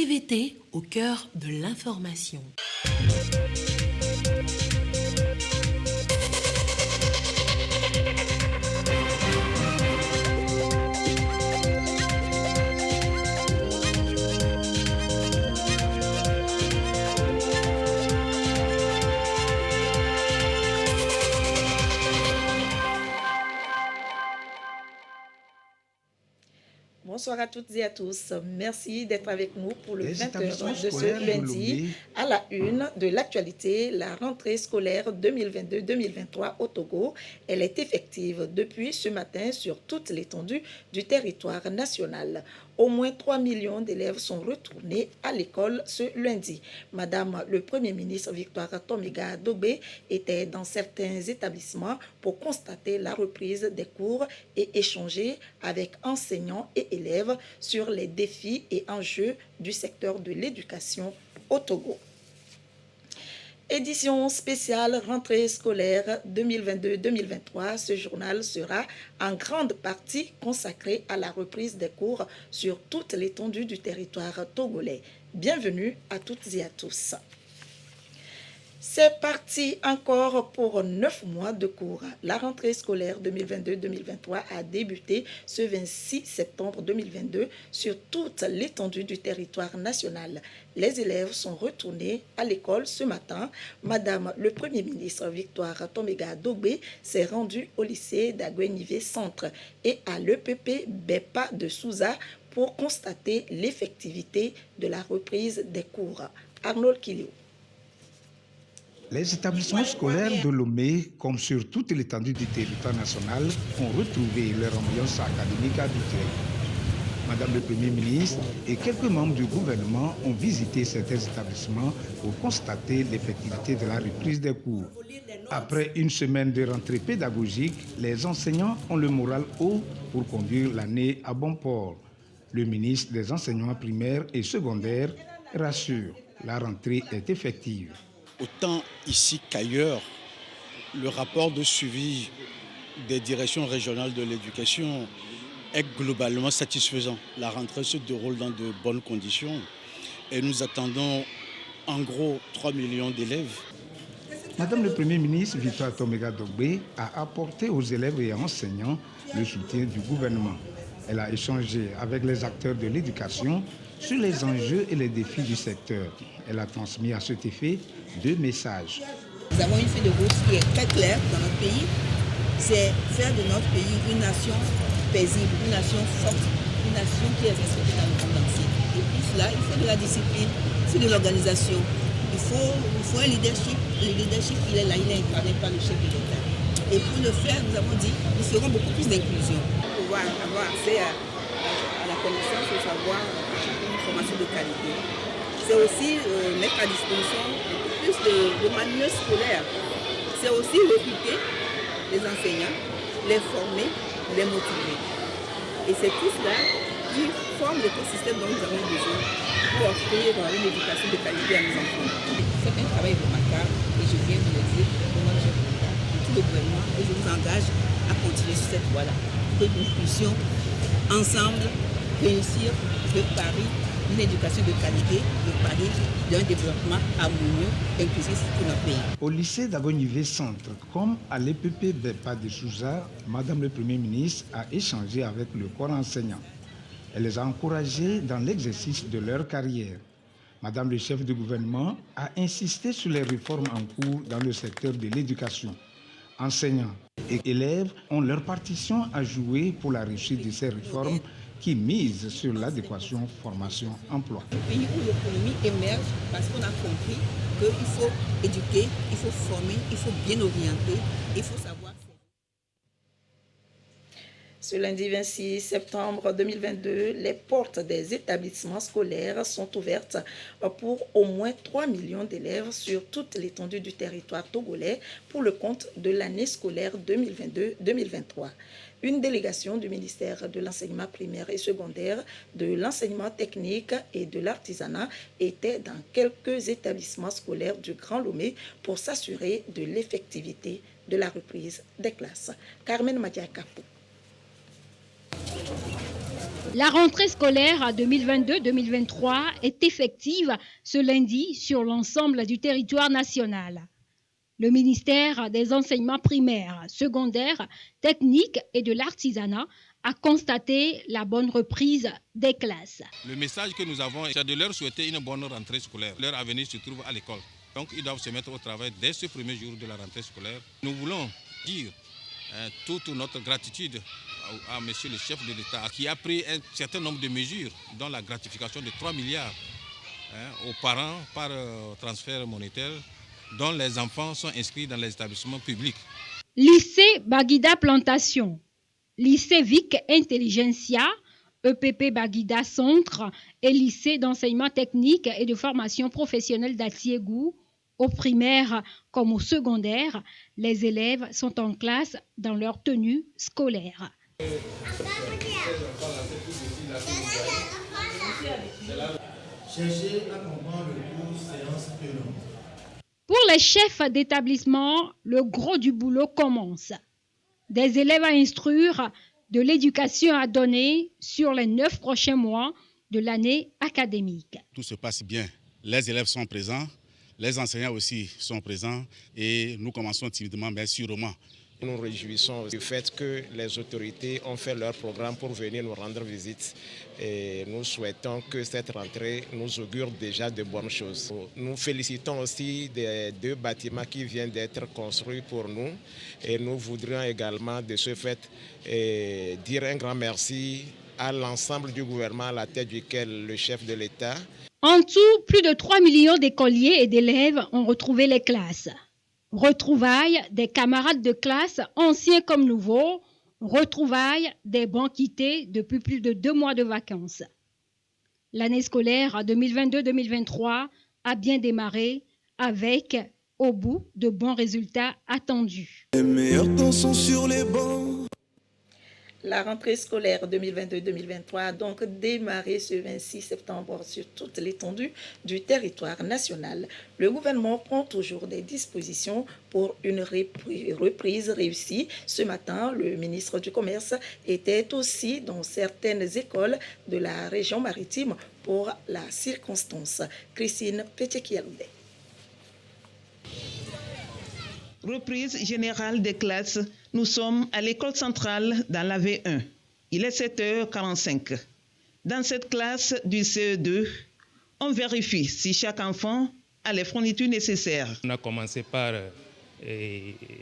TVT au cœur de l'information. Bonsoir à toutes et à tous. Merci d'être avec nous pour le 20h de ce lundi à la une de l'actualité. La rentrée scolaire 2022-2023 au Togo, elle est effective depuis ce matin sur toute l'étendue du territoire national. Au moins 3 millions d'élèves sont retournés à l'école ce lundi. Madame le Premier ministre Victoire Tomiga Dogbe était dans certains établissements pour constater la reprise des cours et échanger avec enseignants et élèves sur les défis et enjeux du secteur de l'éducation au Togo. Édition spéciale rentrée scolaire 2022-2023. Ce journal sera en grande partie consacré à la reprise des cours sur toute l'étendue du territoire togolais. Bienvenue à toutes et à tous. C'est parti encore pour 9 mois de cours. La rentrée scolaire 2022-2023 a débuté ce 26 septembre 2022 sur toute l'étendue du territoire national. Les élèves sont retournés à l'école ce matin. Madame le Premier ministre Victoire Tomiga Dogbe s'est rendue au lycée d'Agwenivé Centre et à l'EPP Bepa de Souza pour constater l'effectivité de la reprise des cours. Arnold Kilio. Les établissements scolaires de Lomé, comme sur toute l'étendue du territoire national, ont retrouvé leur ambiance académique habituelle. Madame le Premier ministre et quelques membres du gouvernement ont visité certains établissements pour constater l'effectivité de la reprise des cours. Après une semaine de rentrée pédagogique, les enseignants ont le moral haut pour conduire l'année à bon port. Le ministre des enseignements primaires et secondaires rassure, la rentrée est effective. Autant ici qu'ailleurs, le rapport de suivi des directions régionales de l'éducation est globalement satisfaisant. La rentrée se déroule dans de bonnes conditions et nous attendons en gros 3 millions d'élèves. Madame le Premier ministre Victoire Tomiga Dogbe a apporté aux élèves et enseignants le soutien du gouvernement. Elle a échangé avec les acteurs de l'éducation sur les enjeux et les défis du secteur. Elle a transmis à cet effet 2 messages. Nous avons une feuille de route qui est très claire dans notre pays. C'est faire de notre pays une nation paisible, une nation forte, une nation qui est respectée dans le monde entier. Et puis cela, il faut de la discipline, il faut de l'organisation, il faut un leadership. Le leadership, il est là, il est incarné par le chef de l'État. Et pour le faire, nous avons dit, nous ferons beaucoup plus d'inclusion. Pour pouvoir avoir accès à la connaissance, au savoir, une formation de qualité. C'est aussi mettre à disposition plus de manuels scolaires. C'est aussi recruter les enseignants, les former, les motiver. Et c'est tout cela qui forme l'écosystème dont nous avons besoin pour offrir une éducation de qualité à nos enfants. C'est un travail remarquable et je viens de le dire au nom de tout le gouvernement et je vous engage à continuer sur cette voie-là pour que nous puissions ensemble réussir de Paris une éducation de qualité, de Paris d'un développement harmonieux et inclusif pour notre pays. Au lycée d'Agonivé Centre, comme à l'EPP Bepa de Souza, Madame le Premier ministre a échangé avec le corps enseignant. Elle les a encouragés dans l'exercice de leur carrière. Madame le chef de gouvernement a insisté sur les réformes en cours dans le secteur de l'éducation. Enseignants et élèves ont leur partition à jouer pour la réussite de ces réformes qui mise sur l'adéquation formation-emploi. Un pays où l'économie émerge parce qu'on a compris qu'il faut éduquer, il faut former, il faut bien orienter, il faut savoir. Ce lundi 26 septembre 2022, les portes des établissements scolaires sont ouvertes pour au moins 3 millions d'élèves sur toute l'étendue du territoire togolais pour le compte de l'année scolaire 2022-2023. Une délégation du ministère de l'enseignement primaire et secondaire, de l'enseignement technique et de l'artisanat était dans quelques établissements scolaires du Grand Lomé pour s'assurer de l'effectivité de la reprise des classes. Carmen Madiakapo. La rentrée scolaire 2022-2023 est effective ce lundi sur l'ensemble du territoire national. Le ministère des enseignements primaires, secondaires, techniques et de l'artisanat a constaté la bonne reprise des classes. Le message que nous avons, c'est de leur souhaiter une bonne rentrée scolaire. Leur avenir se trouve à l'école. Donc ils doivent se mettre au travail dès ce premier jour de la rentrée scolaire. Nous voulons dire toute notre gratitude à monsieur le chef de l'État qui a pris un certain nombre de mesures, dont la gratification de 3 milliards aux parents par transfert monétaire, dont les enfants sont inscrits dans les établissements publics. Lycée Baguida Plantation, lycée Vic Intelligentsia, EPP Baguida Centre et lycée d'enseignement technique et de formation professionnelle d'Atiégou, au primaire comme au secondaire, les élèves sont en classe dans leur tenue scolaire. Pour les chefs d'établissement, le gros du boulot commence. Des élèves à instruire, de l'éducation à donner sur les 9 prochains mois de l'année académique. Tout se passe bien. Les élèves sont présents, les enseignants aussi sont présents et nous commençons timidement mais sûrement. Nous nous réjouissons du fait que les autorités ont fait leur programme pour venir nous rendre visite et nous souhaitons que cette rentrée nous augure déjà de bonnes choses. Nous félicitons aussi des 2 bâtiments qui viennent d'être construits pour nous et nous voudrions également de ce fait dire un grand merci à l'ensemble du gouvernement à la tête duquel le chef de l'État. En tout, plus de 3 millions d'écoliers et d'élèves ont retrouvé les classes. Retrouvailles des camarades de classe, anciens comme nouveaux, retrouvailles des bancs quittés depuis plus de 2 mois de vacances. L'année scolaire 2022-2023 a bien démarré avec, au bout, de bons résultats attendus. Les meilleurs temps sont sur les bancs. La rentrée scolaire 2022-2023 a donc démarré ce 26 septembre sur toute l'étendue du territoire national. Le gouvernement prend toujours des dispositions pour une reprise réussie. Ce matin, le ministre du Commerce était aussi dans certaines écoles de la région maritime pour la circonstance. Christine Pétikialoudet. Reprise générale des classes. Nous sommes à l'école centrale dans la V1. Il est 7h45. Dans cette classe du CE2, on vérifie si chaque enfant a les fournitures nécessaires. On a commencé par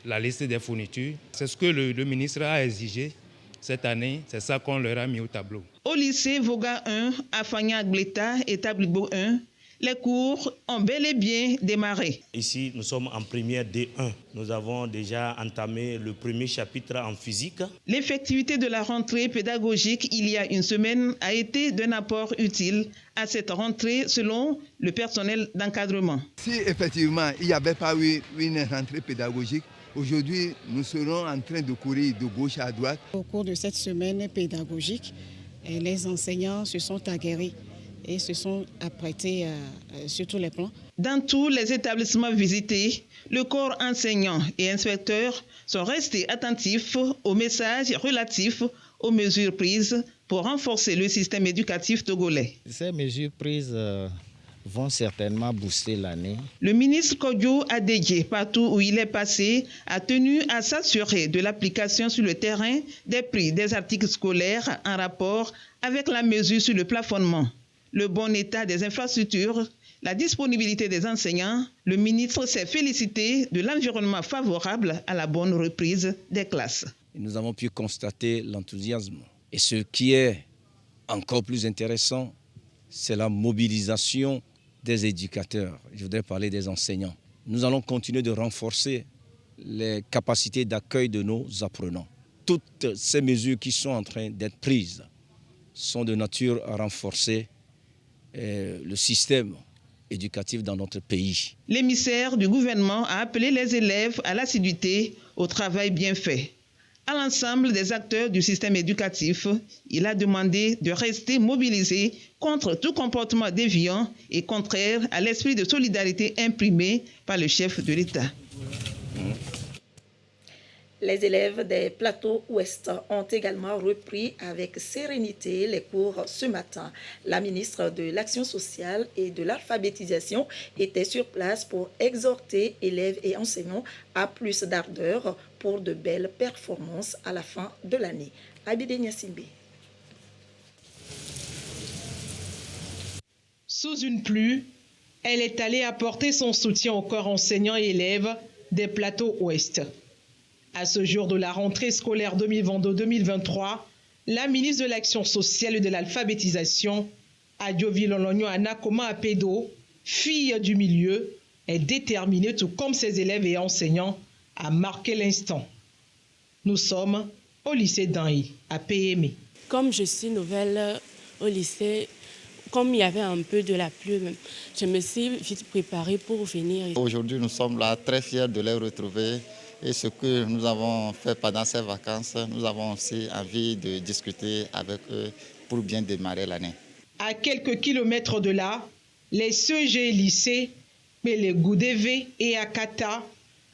la liste des fournitures. C'est ce que le ministre a exigé cette année. C'est ça qu'on leur a mis au tableau. Au lycée Voga 1, à Fagna-Gleta et Tablibo 1, les cours ont bel et bien démarré. Ici, nous sommes en première D1. Nous avons déjà entamé le premier chapitre en physique. L'effectivité de la rentrée pédagogique il y a une semaine a été d'un apport utile à cette rentrée selon le personnel d'encadrement. Si effectivement il n'y avait pas eu une rentrée pédagogique, aujourd'hui nous serons en train de courir de gauche à droite. Au cours de cette semaine pédagogique, les enseignants se sont aguerris et se sont apprêtés sur tous les plans. Dans tous les établissements visités, le corps enseignant et inspecteur sont restés attentifs aux messages relatifs aux mesures prises pour renforcer le système éducatif togolais. Ces mesures prises vont certainement booster l'année. Le ministre Kodjo Adedje, partout où il est passé, a tenu à s'assurer de l'application sur le terrain des prix des articles scolaires en rapport avec la mesure sur le plafonnement. Le bon état des infrastructures, la disponibilité des enseignants, le ministre s'est félicité de l'environnement favorable à la bonne reprise des classes. Nous avons pu constater l'enthousiasme. Et ce qui est encore plus intéressant, c'est la mobilisation des éducateurs. Je voudrais parler des enseignants. Nous allons continuer de renforcer les capacités d'accueil de nos apprenants. Toutes ces mesures qui sont en train d'être prises sont de nature à renforcer le système éducatif dans notre pays. L'émissaire du gouvernement a appelé les élèves à l'assiduité, au travail bien fait. À l'ensemble des acteurs du système éducatif, il a demandé de rester mobilisés contre tout comportement déviant et contraire à l'esprit de solidarité imprimé par le chef de l'État. Les élèves des plateaux ouest ont également repris avec sérénité les cours ce matin. La ministre de l'Action sociale et de l'alphabétisation était sur place pour exhorter élèves et enseignants à plus d'ardeur pour de belles performances à la fin de l'année. Abidé Niasimbe. Sous une pluie, elle est allée apporter son soutien au corps enseignants et élèves des plateaux ouest. À ce jour de la rentrée scolaire 2022-2023, la ministre de l'Action sociale et de l'alphabétisation, Adjovi-Lologno Anakoma Apedo, fille du milieu, est déterminée, tout comme ses élèves et enseignants, à marquer l'instant. Nous sommes au lycée d'Anhi, à PME. Comme je suis nouvelle au lycée, comme il y avait un peu de la pluie, je me suis vite préparée pour venir. Aujourd'hui, nous sommes là très fiers de les retrouver. Et ce que nous avons fait pendant ces vacances, nous avons aussi envie de discuter avec eux pour bien démarrer l'année. À quelques kilomètres de là, les CEG lycées, les Goudévé et Akata,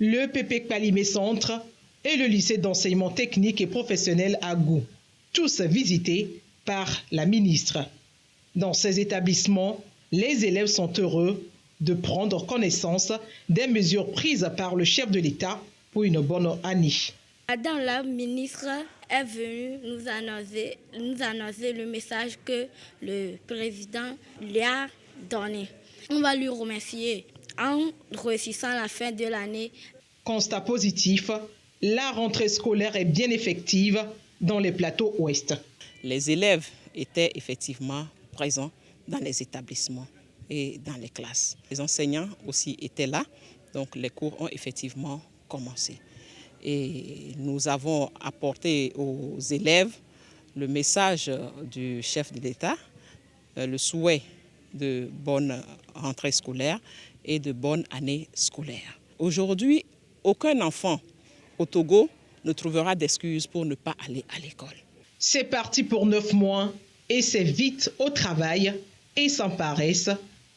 le PP Kpalimé Centre et le lycée d'enseignement technique et professionnel à Gou, tous visités par la ministre. Dans ces établissements, les élèves sont heureux de prendre connaissance des mesures prises par le chef de l'État pour une bonne année. Madame la ministre est venue nous annoncer le message que le président lui a donné. On va lui remercier en réussissant la fin de l'année. Constat positif, la rentrée scolaire est bien effective dans les plateaux ouest. Les élèves étaient effectivement présents dans les établissements et dans les classes. Les enseignants aussi étaient là, donc les cours ont effectivement commencé. Et nous avons apporté aux élèves le message du chef de l'État, le souhait de bonne rentrée scolaire et de bonne année scolaire. Aujourd'hui, aucun enfant au Togo ne trouvera d'excuses pour ne pas aller à l'école. C'est parti pour 9 mois et c'est vite au travail et sans paresse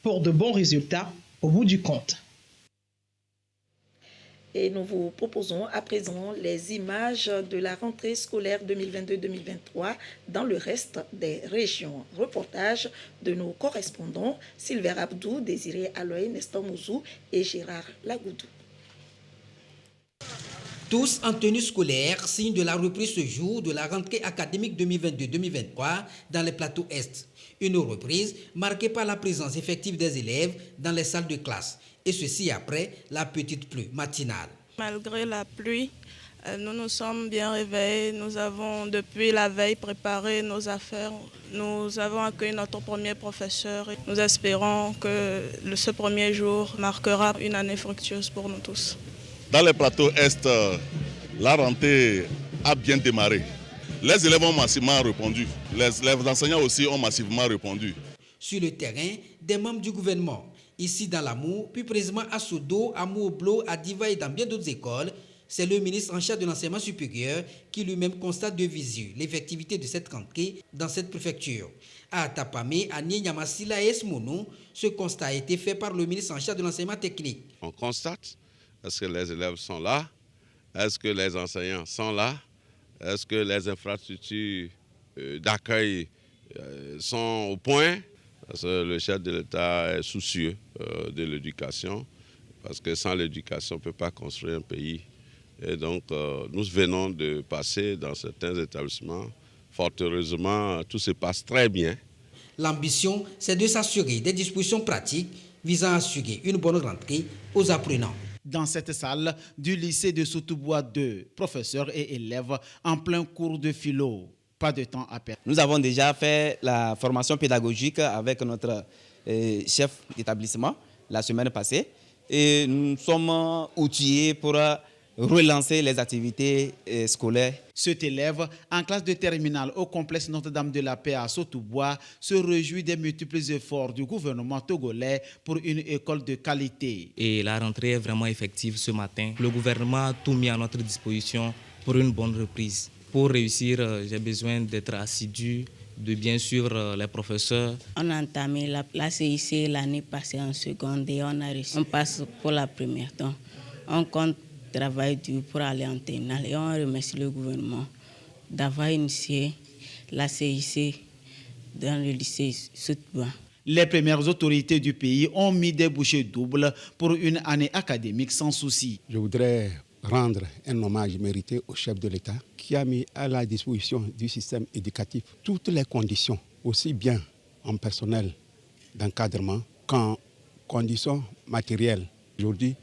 pour de bons résultats au bout du compte. Et nous vous proposons à présent les images de la rentrée scolaire 2022-2023 dans le reste des régions. Reportage de nos correspondants Sylvain Abdou, Désiré Aloy, Nestor Mouzou et Gérard Lagoudou. Tous en tenue scolaire, signe de la reprise ce jour de la rentrée académique 2022-2023 dans les plateaux Est. Une reprise marquée par la présence effective des élèves dans les salles de classe. Et ceci après la petite pluie matinale. Malgré la pluie, nous nous sommes bien réveillés. Nous avons depuis la veille préparé nos affaires. Nous avons accueilli notre premier professeur. Nous espérons que ce premier jour marquera une année fructueuse pour nous tous. Dans les plateaux Est, la rentrée a bien démarré. Les élèves ont massivement répondu. Les enseignants aussi ont massivement répondu. Sur le terrain, des membres du gouvernement, ici dans l'Amour, puis précisément à Sodo, à Moublo, à Diva et dans bien d'autres écoles, c'est le ministre en charge de l'enseignement supérieur qui lui-même constate de visu l'effectivité de cette rentrée dans cette préfecture. À Tapamé, à Nienyamasila et Esmono, ce constat a été fait par le ministre en charge de l'enseignement technique. On constate, est-ce que les élèves sont là? Est-ce que les enseignants sont là? Est-ce que les infrastructures d'accueil sont au point? Parce que le chef de l'État est soucieux de l'éducation, parce que sans l'éducation, on ne peut pas construire un pays. Et donc, nous venons de passer dans certains établissements. Fort heureusement, tout se passe très bien. L'ambition, c'est de s'assurer des dispositions pratiques visant à assurer une bonne rentrée aux apprenants. Dans cette salle du lycée de Soutoubois 2, professeurs et élèves en plein cours de philo. Pas de temps à perdre. Nous avons déjà fait la formation pédagogique avec notre chef d'établissement la semaine passée et nous sommes outillés pour relancer les activités scolaires. Cet élève en classe de terminale au complexe Notre-Dame de la Paix à Soutoubois se réjouit des multiples efforts du gouvernement togolais pour une école de qualité. Et la rentrée est vraiment effective ce matin. Le gouvernement a tout mis à notre disposition pour une bonne reprise. Pour réussir, j'ai besoin d'être assidu, de bien suivre les professeurs. On a entamé la CIC l'année passée en seconde et on passe pour la première. Donc, on compte travail dur pour aller en terminale. Et on remercie le gouvernement d'avoir initié la CIC dans le lycée Soutbois. Les premières autorités du pays ont mis des bouchées doubles pour une année académique sans souci. Je voudrais rendre un hommage mérité au chef de l'État qui a mis à la disposition du système éducatif toutes les conditions, aussi bien en personnel d'encadrement qu'en conditions matérielles. Aujourd'hui,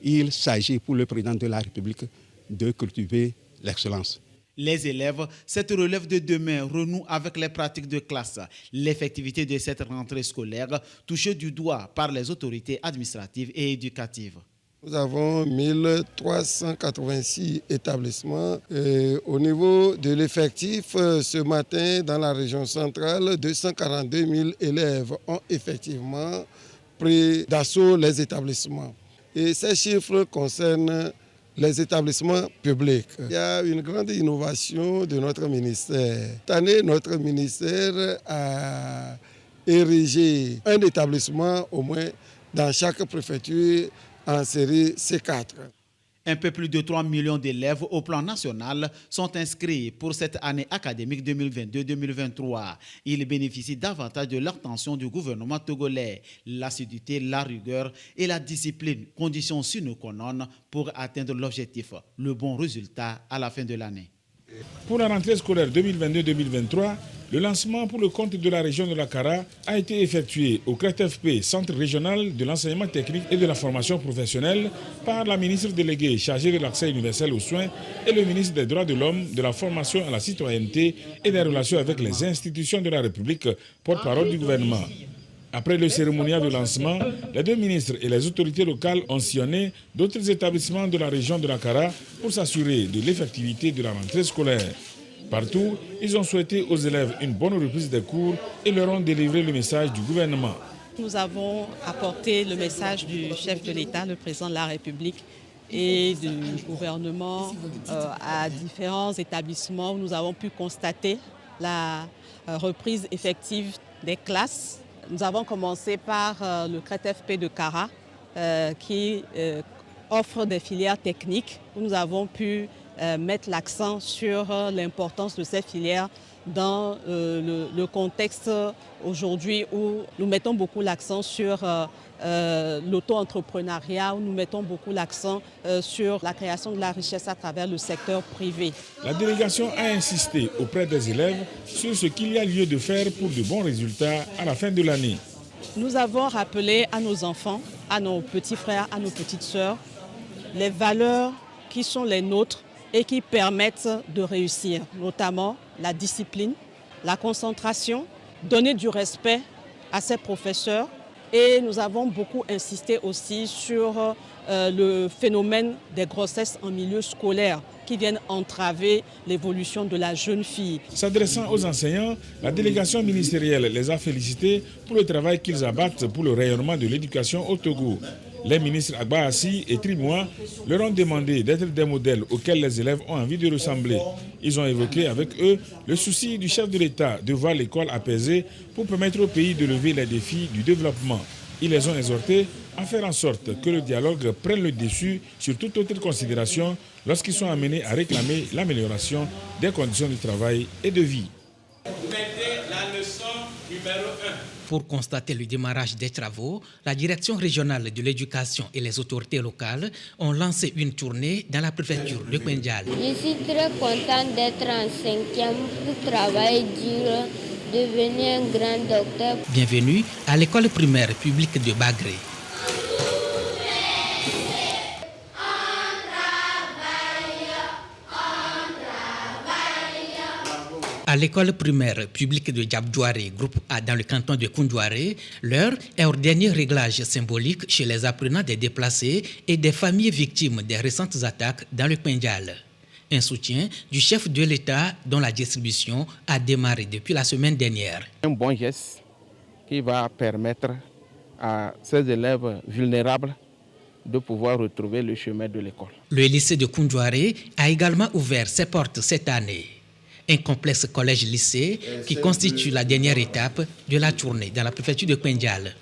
il s'agit pour le président de la République de cultiver l'excellence. Les élèves, cette relève de demain renoue avec les pratiques de classe. L'effectivité de cette rentrée scolaire touchée du doigt par les autorités administratives et éducatives. Nous avons 1386 établissements. Et au niveau de l'effectif, ce matin, dans la région centrale, 242 000 élèves ont effectivement pris d'assaut les établissements. Et ces chiffres concernent les établissements publics. Il y a une grande innovation de notre ministère. Cette année, notre ministère a érigé un établissement au moins dans chaque préfecture en série C4. Un peu plus de 3 millions d'élèves au plan national sont inscrits pour cette année académique 2022-2023. Ils bénéficient davantage de l'attention du gouvernement togolais, l'assiduité, la rigueur et la discipline, conditions sine qua non pour atteindre l'objectif, le bon résultat à la fin de l'année. Pour la rentrée scolaire 2022-2023, le lancement pour le compte de la région de la Kara a été effectué au CRETFP, Centre régional de l'enseignement technique et de la formation professionnelle, par la ministre déléguée chargée de l'accès universel aux soins et le ministre des droits de l'homme, de la formation à la citoyenneté et des relations avec les institutions de la République, porte-parole du gouvernement. Après le cérémonial de lancement, les deux ministres et les autorités locales ont sillonné d'autres établissements de la région de la Kara pour s'assurer de l'effectivité de la rentrée scolaire. Partout, ils ont souhaité aux élèves une bonne reprise des cours et leur ont délivré le message du gouvernement. Nous avons apporté le message du chef de l'État, le président de la République et du gouvernement à différents établissements où nous avons pu constater la reprise effective des classes. Nous avons commencé par le CRETFP de Kara qui offre des filières techniques où nous avons pu mettre l'accent sur l'importance de ces filières dans le contexte aujourd'hui où nous mettons beaucoup l'accent sur l'auto-entrepreneuriat, où nous mettons beaucoup l'accent sur la création de la richesse à travers le secteur privé. La délégation a insisté auprès des élèves sur ce qu'il y a lieu de faire pour de bons résultats à la fin de l'année. Nous avons rappelé à nos enfants, à nos petits frères, à nos petites sœurs, les valeurs qui sont les nôtres et qui permettent de réussir, notamment la discipline, la concentration, donner du respect à ses professeurs. Et nous avons beaucoup insisté aussi sur le phénomène des grossesses en milieu scolaire qui viennent entraver l'évolution de la jeune fille. S'adressant aux enseignants, la délégation ministérielle les a félicités pour le travail qu'ils abattent pour le rayonnement de l'éducation au Togo. Les ministres Agba Assi et Trimois leur ont demandé d'être des modèles auxquels les élèves ont envie de ressembler. Ils ont évoqué avec eux le souci du chef de l'État de voir l'école apaisée pour permettre au pays de lever les défis du développement. Ils les ont exhortés à faire en sorte que le dialogue prenne le dessus sur toute autre considération lorsqu'ils sont amenés à réclamer l'amélioration des conditions de travail et de vie. Mettez la leçon numéro 1. Pour constater le démarrage des travaux, la direction régionale de l'éducation et les autorités locales ont lancé une tournée dans la préfecture de Kwendial. Je suis très contente d'être en 5e pour travailler dur, devenir un grand docteur. Bienvenue à l'école primaire publique de Bagré. À l'école primaire publique de Diabdouaré, groupe A dans le canton de Koundouaré, l'heure est au dernier réglage symbolique chez les apprenants des déplacés et des familles victimes des récentes attaques dans le Kwendial. Un soutien du chef de l'État dont la distribution a démarré depuis la semaine dernière. Un bon geste qui va permettre à ces élèves vulnérables de pouvoir retrouver le chemin de l'école. Le lycée de Koundouaré a également ouvert ses portes cette année. Un complexe collège-lycée qui constitue la dernière étape de la tournée dans la préfecture de Kwendial.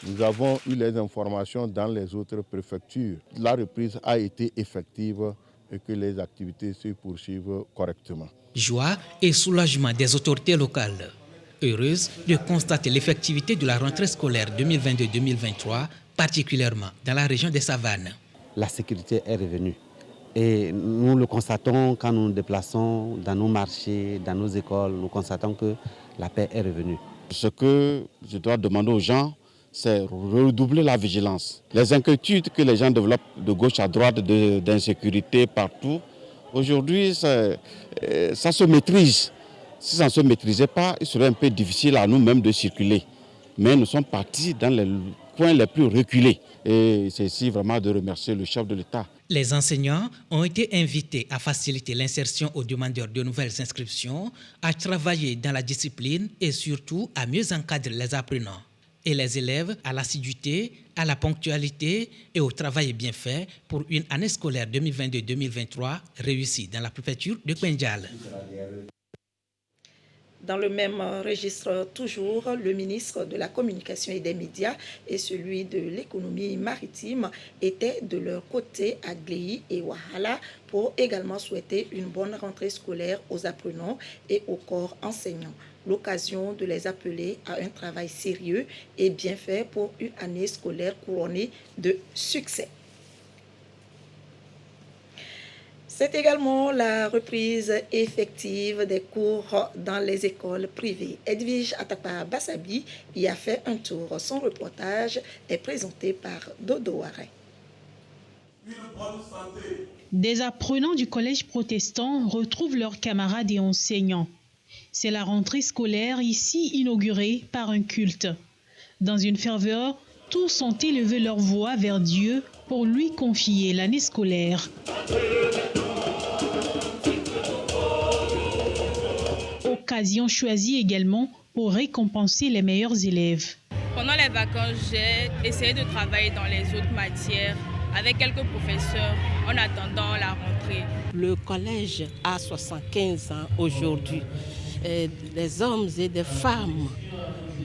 Nous avons eu les informations dans les autres préfectures. La reprise a été effective et que les activités se poursuivent correctement. Joie et soulagement des autorités locales. Heureuses de constater l'effectivité de la rentrée scolaire 2022-2023, particulièrement dans la région des Savanes. La sécurité est revenue. Et nous le constatons quand nous nous déplaçons dans nos marchés, dans nos écoles, nous constatons que la paix est revenue. Ce que je dois demander aux gens, c'est redoubler la vigilance. Les inquiétudes que les gens développent de gauche à droite, d'insécurité partout, aujourd'hui, ça se maîtrise. Si ça ne se maîtrisait pas, il serait un peu difficile à nous-mêmes de circuler. Mais nous sommes partis dans les coins les plus reculés. Et c'est ici vraiment de remercier le chef de l'État. Les enseignants ont été invités à faciliter l'insertion aux demandeurs de nouvelles inscriptions, à travailler dans la discipline et surtout à mieux encadrer les apprenants. Et les élèves à l'assiduité, à la ponctualité et au travail bien fait pour une année scolaire 2022-2023 réussie dans la préfecture de Kwendial. Dans le même registre, toujours, le ministre de la Communication et des Médias et celui de l'économie maritime étaient de leur côté à Gléi et Wahala pour également souhaiter une bonne rentrée scolaire aux apprenants et au corps enseignant. L'occasion de les appeler à un travail sérieux et bien fait pour une année scolaire couronnée de succès. C'est également la reprise effective des cours dans les écoles privées. Edwige Atapa Bassabi y a fait un tour. Son reportage est présenté par Dodo Waré. Des apprenants du collège protestant retrouvent leurs camarades et enseignants. C'est la rentrée scolaire ici inaugurée par un culte. Dans une ferveur, tous ont élevé leur voix vers Dieu pour lui confier l'année scolaire. Occasion choisie également pour récompenser les meilleurs élèves. Pendant les vacances, j'ai essayé de travailler dans les autres matières avec quelques professeurs en attendant la rentrée. Le collège a 75 ans aujourd'hui. Des hommes et des femmes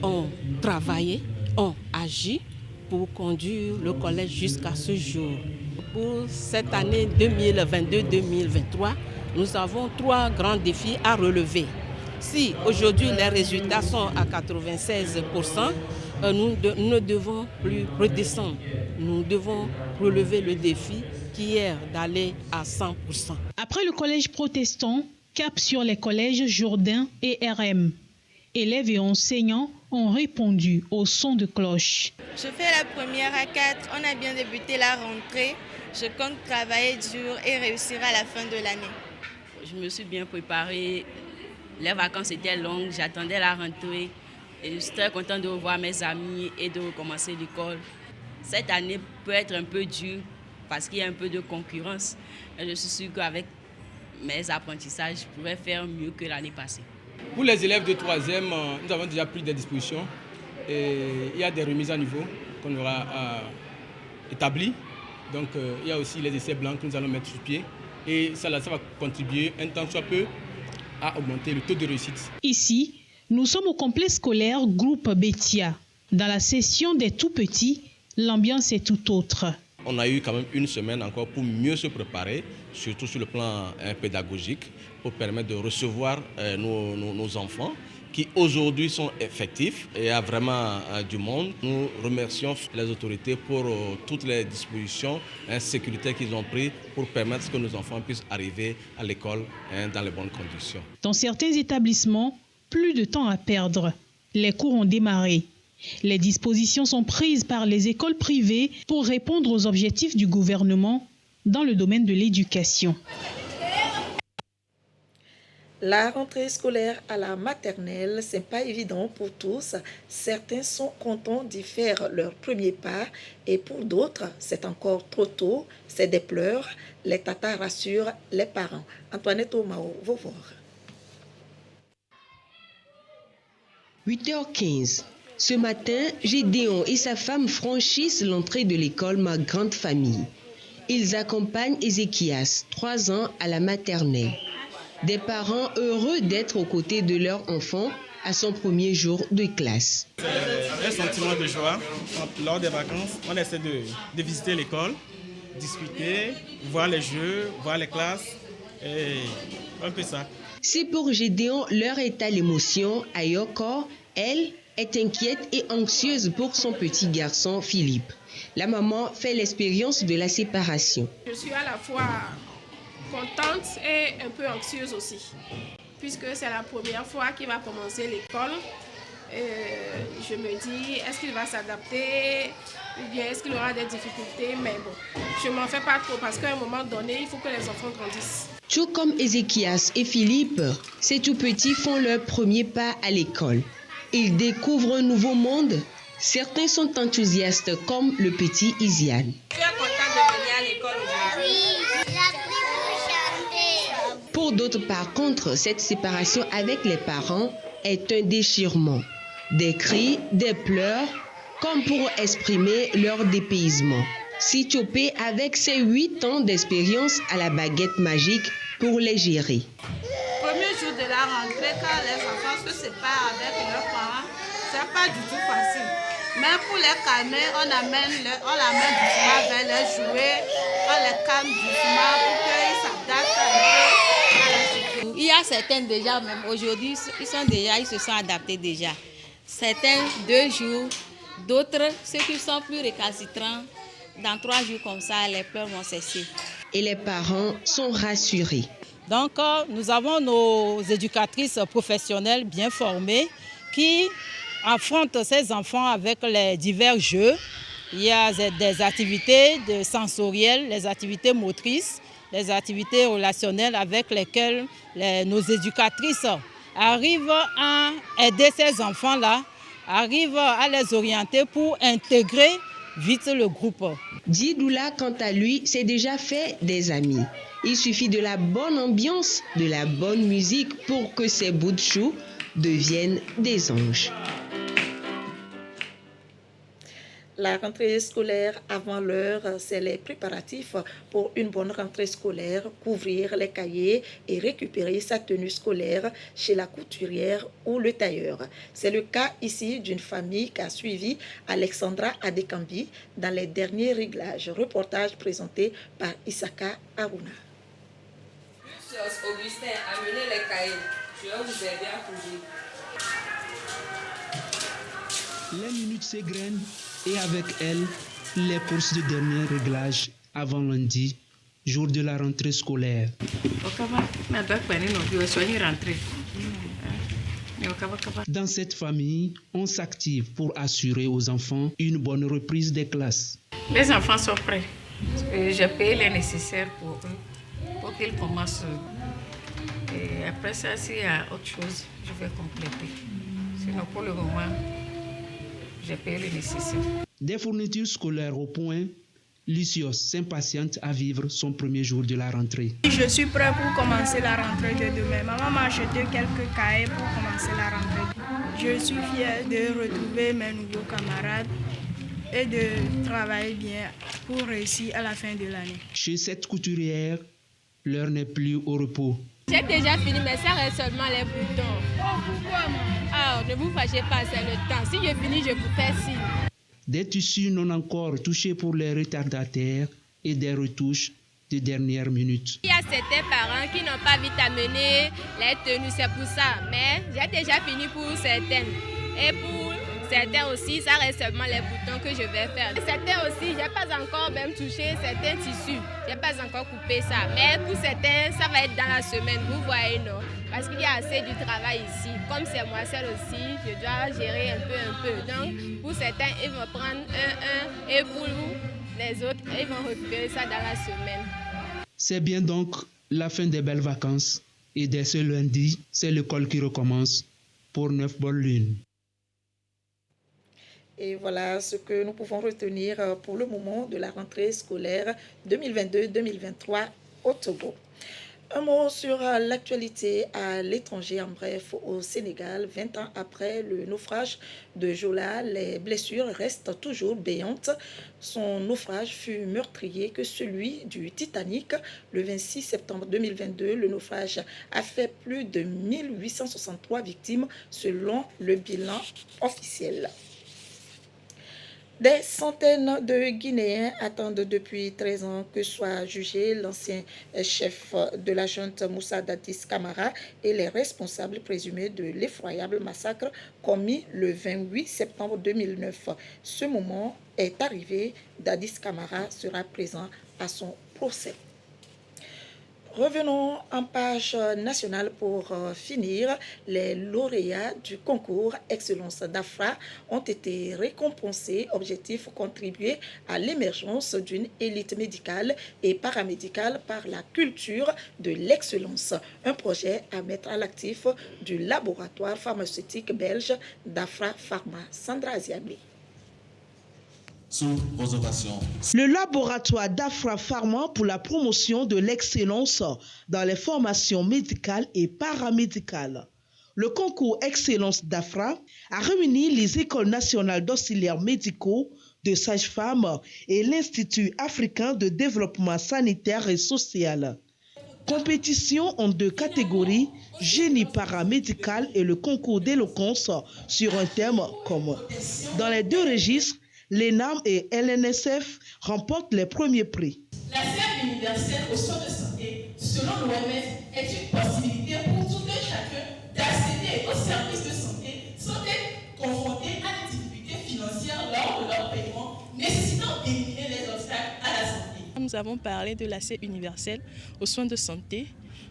ont travaillé, ont agi pour conduire le collège jusqu'à ce jour. Pour cette année 2022-2023, nous avons 3 grands défis à relever. Si aujourd'hui les résultats sont à 96%, nous ne devons plus redescendre. Nous devons relever le défi qui est d'aller à 100%. Après le collège protestant, cap sur les collèges Jourdain et RM. Élèves et enseignants ont répondu au son de cloche. Je fais la première à 4, on a bien débuté la rentrée. Je compte travailler dur et réussir à la fin de l'année. Je me suis bien préparée. Les vacances étaient longues, j'attendais la rentrée. Et je suis très contente de revoir mes amis et de recommencer l'école. Cette année peut être un peu dure parce qu'il y a un peu de concurrence. Et je suis sûre qu'avec mes apprentissages, je pourrais faire mieux que l'année passée. Pour les élèves de 3e, nous avons déjà pris des dispositions. Et il y a des remises à niveau qu'on aura établies. Donc il y a aussi les essais blancs que nous allons mettre sur pied. Et ça va contribuer un temps soit peu à augmenter le taux de réussite. Ici, nous sommes au complexe scolaire Groupe Betia. Dans la session des tout-petits, l'ambiance est tout autre. On a eu quand même une semaine encore pour mieux se préparer, surtout sur le plan pédagogique, pour permettre de recevoir nos enfants qui aujourd'hui sont effectifs et il y a vraiment du monde. Nous remercions les autorités pour toutes les dispositions sécuritaires qu'ils ont prises pour permettre que nos enfants puissent arriver à l'école dans les bonnes conditions. Dans certains établissements, plus de temps à perdre. Les cours ont démarré. Les dispositions sont prises par les écoles privées pour répondre aux objectifs du gouvernement dans le domaine de l'éducation. La rentrée scolaire à la maternelle, ce n'est pas évident pour tous. Certains sont contents d'y faire leur premier pas et pour d'autres, c'est encore trop tôt. C'est des pleurs. Les tatas rassurent les parents. Antoinette Omao, Vauvor. 8h15. Ce matin, Gédéon et sa femme franchissent l'entrée de l'école Ma Grande Famille. Ils accompagnent Ézéchias, 3 ans, à la maternelle. Des parents heureux d'être aux côtés de leur enfant à son premier jour de classe. C'est un sentiment de joie. Lors des vacances, on essaie de visiter l'école, discuter, voir les jeux, voir les classes, et un peu ça. Si pour Gédéon, l'heure est à l'émotion, Ayoko, elle, est inquiète et anxieuse pour son petit garçon Philippe. La maman fait l'expérience de la séparation. Je suis à la fois contente et un peu anxieuse aussi, puisque c'est la première fois qu'il va commencer l'école. Je me dis, est-ce qu'il va s'adapter ou bien est-ce qu'il aura des difficultés? Mais bon, je ne m'en fais pas trop parce qu'à un moment donné, il faut que les enfants grandissent. Tout comme Ézéchias et Philippe, ces tout petits font leur premier pas à l'école. Ils découvrent un nouveau monde. Certains sont enthousiastes comme le petit Isiane. Tu es content de venir à l'école aujourd'hui? Oui, j'ai appris pour chanter. Pour d'autres, par contre, cette séparation avec les parents est un déchirement. Des cris, des pleurs, comme pour exprimer leur dépaysement. Sithiopé avec ses 8 ans d'expérience à la baguette magique pour les gérer. Premier jour de la rentrée, quand les enfants se séparent avec leurs parents, c'est pas du tout facile. Mais pour les calmer, on l'amène doucement vers les jouets, on les calme doucement pour qu'ils s'adaptent un peu à la situation. Il y a certains déjà, même aujourd'hui, ils se sont adaptés déjà. Certains 2 jours, d'autres, ceux qui sont plus récalcitrants, dans 3 jours comme ça, les pleurs vont cesser. Et les parents sont rassurés. Donc, nous avons nos éducatrices professionnelles bien formées qui affrontent ces enfants avec les divers jeux. Il y a des activités sensorielles, les activités motrices, les activités relationnelles avec lesquelles nos éducatrices arrivent à aider ces enfants-là, arrivent à les orienter pour intégrer vite le groupe. Didoula, quant à lui, s'est déjà fait des amis. Il suffit de la bonne ambiance, de la bonne musique pour que ces bouts de chou deviennent des anges. La rentrée scolaire avant l'heure, c'est les préparatifs pour une bonne rentrée scolaire, couvrir les cahiers et récupérer sa tenue scolaire chez la couturière ou le tailleur. C'est le cas ici d'une famille qu'a suivi Alexandra Adekambi dans les derniers réglages. Reportage présenté par Isaka Aruna. Augustin, amenez les cahiers. Je vais vous aider à couvrir. Les minutes s'égrènent et avec elles, les courses de dernier réglage avant lundi, jour de la rentrée scolaire. Dans cette famille, on s'active pour assurer aux enfants une bonne reprise des classes. Les enfants sont prêts. J'ai payé les nécessaires pour eux, pour qu'ils commencent. Et après ça, s'il y a autre chose, je vais compléter. Sinon, pour le moment, j'ai payé le nécessaire. Des fournitures scolaires au point, Lucios s'impatiente à vivre son premier jour de la rentrée. Je suis prêt pour commencer la rentrée de demain. Maman m'a acheté quelques cahiers pour commencer la rentrée. Je suis fière de retrouver mes nouveaux camarades et de travailler bien pour réussir à la fin de l'année. Chez cette couturière, l'heure n'est plus au repos. J'ai déjà fini, mais ça reste seulement les boutons. Oh, pourquoi, maman? Ah, ne vous fâchez pas, c'est le temps. Si je finis, je vous fais signe. Des tissus non encore touchés pour les retardataires et des retouches de dernière minute. Il y a certains parents qui n'ont pas vite amené les tenues, c'est pour ça. Mais j'ai déjà fini pour certaines. Et pour certains aussi, ça reste seulement les boutons que je vais faire. Certains aussi, je n'ai pas encore même touché certains tissus. Je n'ai pas encore coupé ça. Mais pour certains, ça va être dans la semaine, vous voyez, non? Parce qu'il y a assez du travail ici. Comme c'est moi seule aussi, je dois gérer un peu. Donc, pour certains, ils vont prendre un. Et pour les autres, ils vont récupérer ça dans la semaine. C'est bien donc la fin des belles vacances. Et dès ce lundi, c'est l'école qui recommence pour 9 bonnes lunes. Et voilà ce que nous pouvons retenir pour le moment de la rentrée scolaire 2022-2023 au Togo. Un mot sur l'actualité à l'étranger, en bref, au Sénégal. 20 ans après le naufrage de Jola, les blessures restent toujours béantes. Son naufrage fut meurtrier que celui du Titanic. Le 26 septembre 2022, le naufrage a fait plus de 1863 victimes selon le bilan officiel. Des centaines de Guinéens attendent depuis 13 ans que soit jugé l'ancien chef de la junte Moussa Dadis Camara et les responsables présumés de l'effroyable massacre commis le 28 septembre 2009. Ce moment est arrivé, Dadis Camara sera présent à son procès. Revenons en page nationale pour finir. Les lauréats du concours Excellence d'Afra ont été récompensés. Objectif, contribuer à l'émergence d'une élite médicale et paramédicale par la culture de l'excellence. Un projet à mettre à l'actif du laboratoire pharmaceutique belge d'Afra Pharma. Sandra Aziabé. Le laboratoire d'Afra Pharma pour la promotion de l'excellence dans les formations médicales et paramédicales. Le concours Excellence d'Afra a réuni les écoles nationales d'auxiliaires médicaux, de sages-femmes et l'Institut africain de développement sanitaire et social. Compétition en 2 catégories, génie paramédical et le concours d'éloquence sur un thème commun. Dans les 2 registres, l'ENAM et LNSF remportent les premiers prix. La CEP universelle aux soins de santé, selon l'OMS, est une possibilité pour tout un chacun d'accéder aux services de santé sans être confronté à des difficultés financières lors de leur paiement, nécessitant d'éliminer les obstacles à la santé. Nous avons parlé de l'accès universel aux soins de santé.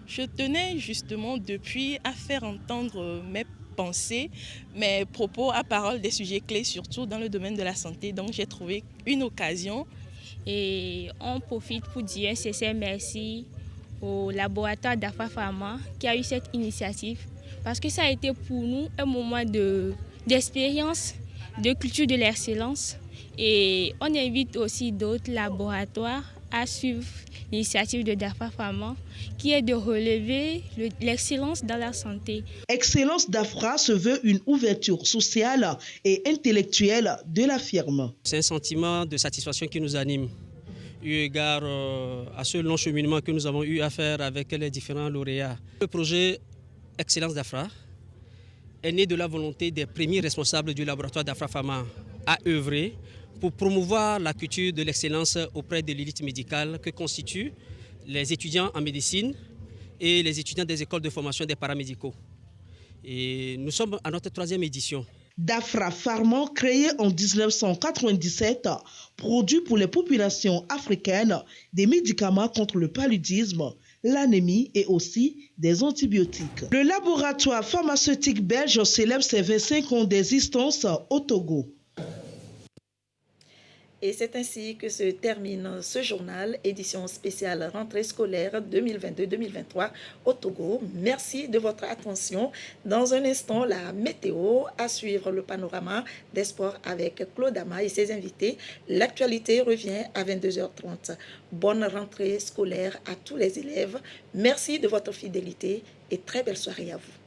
Je tenais justement depuis à faire entendre mes pensées, mes propos à parole des sujets clés, surtout dans le domaine de la santé. Donc j'ai trouvé une occasion. Et on profite pour dire un sincère merci au laboratoire d'Afra Pharma qui a eu cette initiative parce que ça a été pour nous un moment d'expérience, de culture de l'excellence. Et on invite aussi d'autres laboratoires à suivre l'initiative de d'Afra Pharma qui est de relever l'excellence dans la santé. Excellence d'Afra se veut une ouverture sociale et intellectuelle de la firme. C'est un sentiment de satisfaction qui nous anime, eu égard à ce long cheminement que nous avons eu à faire avec les différents lauréats. Le projet Excellence d'Afra est né de la volonté des premiers responsables du laboratoire d'Afra Pharma à œuvrer pour promouvoir la culture de l'excellence auprès de l'élite médicale que constituent les étudiants en médecine et les étudiants des écoles de formation des paramédicaux. Et nous sommes à notre 3e édition. d'Afra Pharma, créé en 1997, produit pour les populations africaines des médicaments contre le paludisme, l'anémie et aussi des antibiotiques. Le laboratoire pharmaceutique belge célèbre ses 25 ans d'existence au Togo. Et c'est ainsi que se termine ce journal, édition spéciale rentrée scolaire 2022-2023 au Togo. Merci de votre attention. Dans un instant, la météo, à suivre le panorama des sports avec Claude Ama et ses invités. L'actualité revient à 22h30. Bonne rentrée scolaire à tous les élèves. Merci de votre fidélité et très belle soirée à vous.